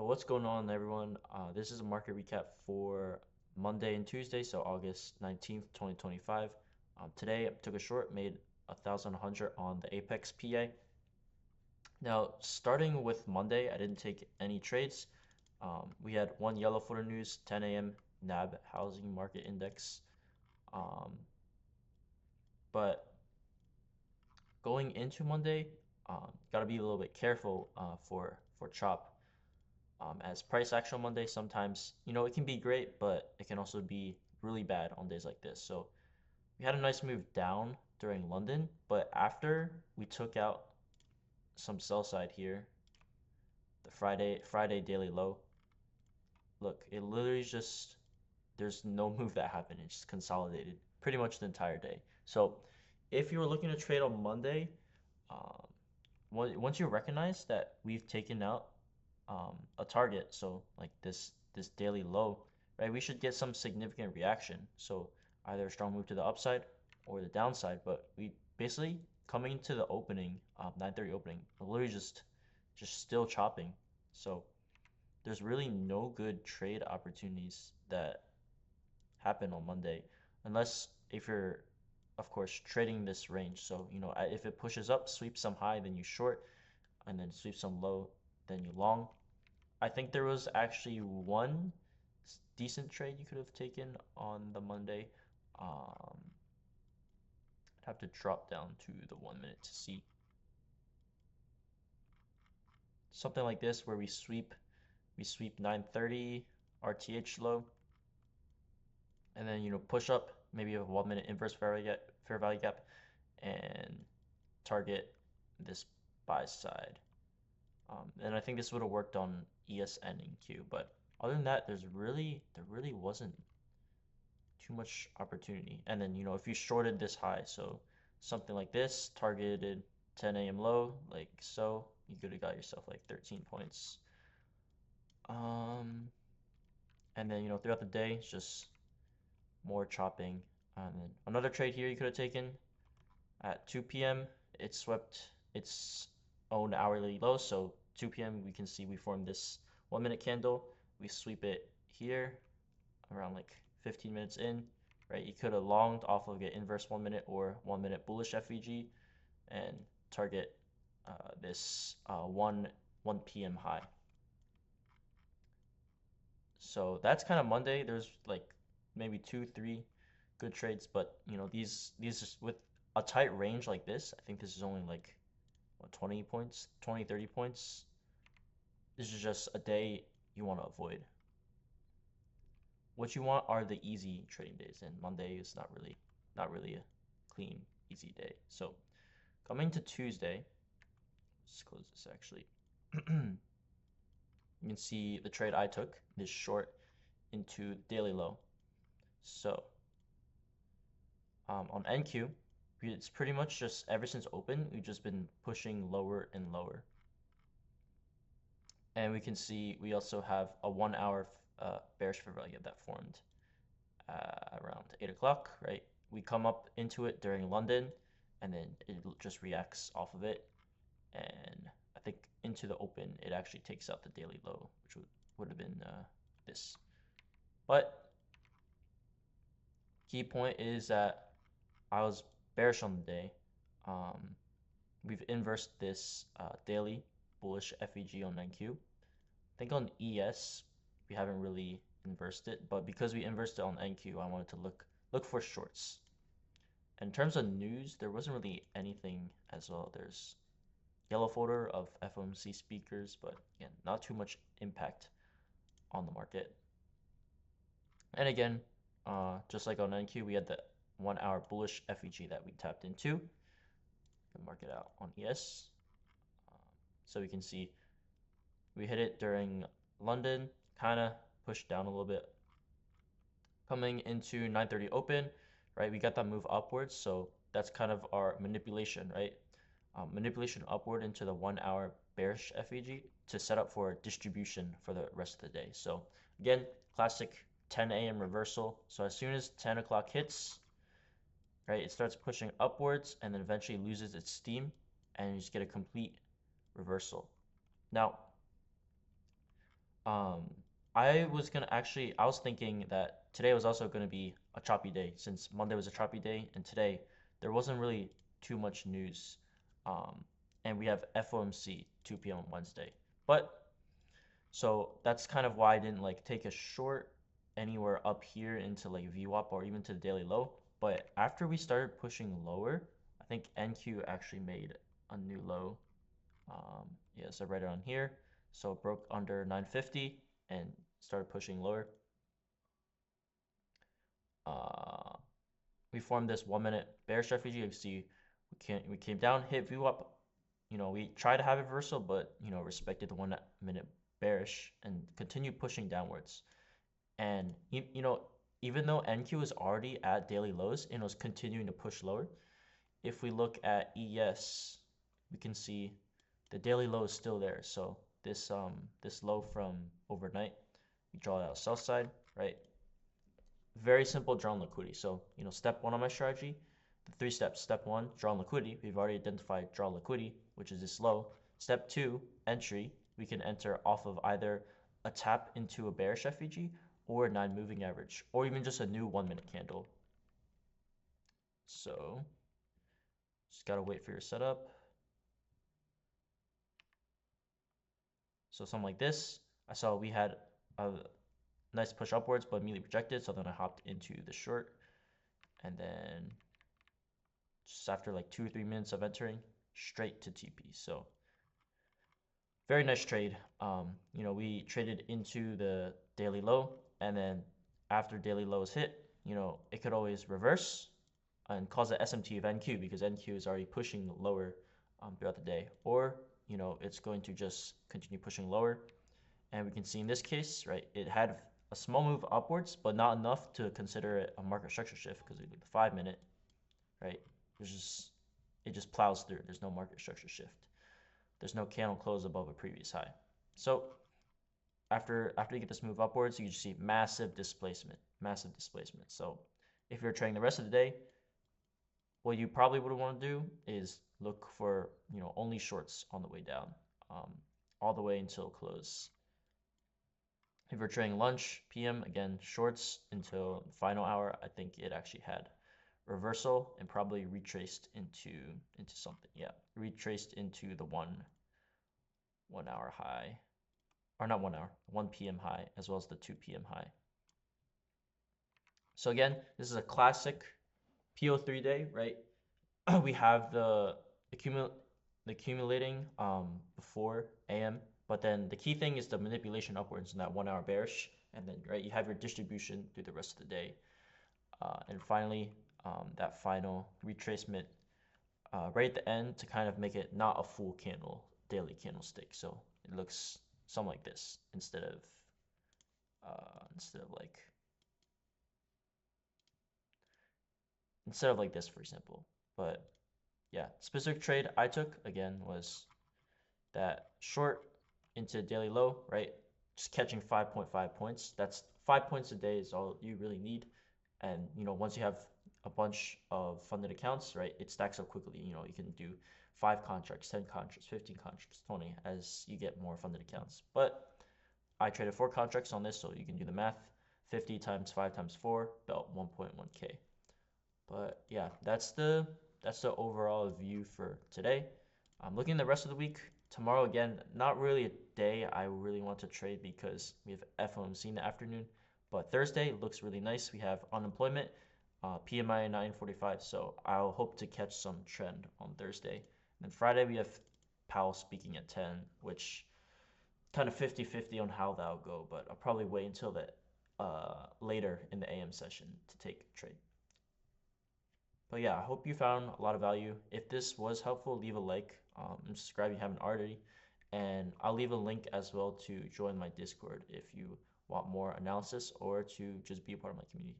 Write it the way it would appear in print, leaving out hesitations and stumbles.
What's going on, everyone? This is a market recap for Monday and Tuesday, so August 19th, 2025. Today, I took a short, made 1,100 on the Apex PA. Now, starting with Monday, I didn't take any trades. We had one yellow footer news, 10 a.m. NAB Housing Market Index. Um, but going into Monday, got to be a little bit careful for chop. As price action on Monday, sometimes, it can be great, but it can also be really bad on days like this. So we had a nice move down during London, but after we took out some sell side here, the Friday daily low, look, it literally just there's no move that happened. It just consolidated pretty much the entire day. So if you were looking to trade on Monday, um, once you recognize that we've taken out a target, so like this daily low, right? We should get some significant reaction. So either a strong move to the upside or the downside. But we basically coming to the opening, 9:30 opening, literally just still chopping. So there's really no good trade opportunities that happen on Monday, unless if you're, of course, trading this range. So if it pushes up, sweep some high, then you short, and then sweep some low, then you long. I think there was actually one decent trade you could have taken on the Monday. I'd have to drop down to the 1 minute to see something like this where we sweep 930 RTH low, and then push up maybe a 1 minute inverse fair value gap and target this buy side. And I think this would have worked on ESN and Q, but other than that, there really wasn't too much opportunity. And then, if you shorted this high, so something like this, targeted 10 a.m. low, like so, you could have got yourself like 13 points. And then, throughout the day, it's just more chopping. And then another trade here you could have taken at 2 p.m. It swept its own hourly low. So 2 p.m. we can see we formed this 1 minute candle. We sweep it here around like 15 minutes in, right? You could have longed off of it inverse 1 minute or 1 minute bullish FVG and target this 1 p.m. high. So that's kind of Monday. There's like maybe two, three good trades, but these with a tight range like this, I think this is only like what, 20 points, 20, 30 points. This is just a day you want to avoid. What you want are the easy trading days, and Monday is not really a clean, easy day. So coming to Tuesday, let's close this actually. You can see the trade I took, this short into daily low. So on NQ, it's pretty much just ever since open, we've just been pushing lower and lower. And we can see we also have a 1 hour bearish fair value that formed around 8 o'clock, right? We come up into it during London, and then it just reacts off of it. And I think into the open, it actually takes out the daily low, which would have been this. But key point is that I was bearish on the day. Um, we've inversed this daily bullish FEG on 9Q. I think on ES we haven't really inversed it, but because we inversed it on NQ, I wanted to look for shorts. In terms of news, there wasn't really anything as well. There's yellow folder of FOMC speakers, but again, not too much impact on the market. And again, just like on NQ, we had the 1 hour bullish FEG that we tapped into. Mark it out on ES. So we can see we hit it during London, kind of pushed down a little bit. Coming into 9:30 open, right? We got that move upwards, so that's kind of our manipulation, right? Manipulation upward into the 1 hour bearish FEG to set up for distribution for the rest of the day. So again, classic 10 a.m. reversal. So as soon as 10 o'clock hits, right, it starts pushing upwards and then eventually loses its steam, and you just get a complete reversal. Now, Um, I was thinking that today was also gonna be a choppy day since Monday was a choppy day, and today there wasn't really too much news. Um, and we have FOMC 2 p.m. on Wednesday. But so that's kind of why I didn't like take a short anywhere up here into like VWAP or even to the daily low. But after we started pushing lower, I think NQ actually made a new low. Yeah, so right around here. So it broke under 950 and started pushing lower. Uh, we formed this 1 minute bearish refugee. You can see we came down, hit VWAP. We tried to have a reversal, but respected the 1 minute bearish and continued pushing downwards. And even though NQ was already at daily lows and was continuing to push lower, if we look at ES, we can see the daily low is still there. So this low from overnight, we draw it out south side, right? Very simple draw on liquidity. So step one on my strategy, the 3 steps. Step one, draw on liquidity. We've already identified draw liquidity, which is this low. Step two, entry. We can enter off of either a tap into a bearish FVG or a 9 moving average, or even just a new 1 minute candle. So just gotta wait for your setup. So something like this. I saw we had a nice push upwards, but immediately rejected. So then I hopped into the short, and then just after like 2 or 3 minutes of entering, straight to TP. So very nice trade. We traded into the daily low, and then after daily low is hit, it could always reverse and cause an SMT of NQ because NQ is already pushing lower throughout the day, or it's going to just continue pushing lower. And we can see in this case, right, it had a small move upwards, but not enough to consider it a market structure shift because we look at the 5 minute, right? It just plows through. There's no market structure shift. There's no candle close above a previous high. So after you get this move upwards, you just see massive displacement, massive displacement. So if you're trading the rest of the day, what you probably would want to do is look for only shorts on the way down, um, all the way until close. If you're trading lunch PM, again shorts until final hour. I think it actually had reversal and probably retraced into something. Yeah, retraced into the 1 hour high, or not 1 hour, 1 p.m. high, as well as the 2 p.m. high. So again, this is a classic PO3 day, right? We have the accumulating before AM, but then the key thing is the manipulation upwards in that 1 hour bearish, and then right you have your distribution through the rest of the day, and finally that final retracement right at the end to kind of make it not a full candle daily candlestick, so it looks something like this instead of like this, for example. But yeah, specific trade I took again was that short into daily low, right? Just catching 5.5 points. That's 5 points a day is all you really need. And once you have a bunch of funded accounts, right, it stacks up quickly. You can do 5 contracts, 10 contracts, 15 contracts, 20 as you get more funded accounts. But I traded 4 contracts on this, so you can do the math. 50 times 5 times 4, about 1.1K. But yeah, that's the overall view for today. I'm looking at the rest of the week. Tomorrow again, not really a day I really want to trade because we have FOMC in the afternoon. But Thursday looks really nice. We have unemployment, PMI 945. So I'll hope to catch some trend on Thursday. And then Friday we have Powell speaking at 10, which kind of 50-50 on how that'll go. But I'll probably wait until the later in the AM session to take a trade. But yeah, I hope you found a lot of value. If this was helpful, leave a like and subscribe if you haven't already. And I'll leave a link as well to join my Discord if you want more analysis or to just be a part of my community.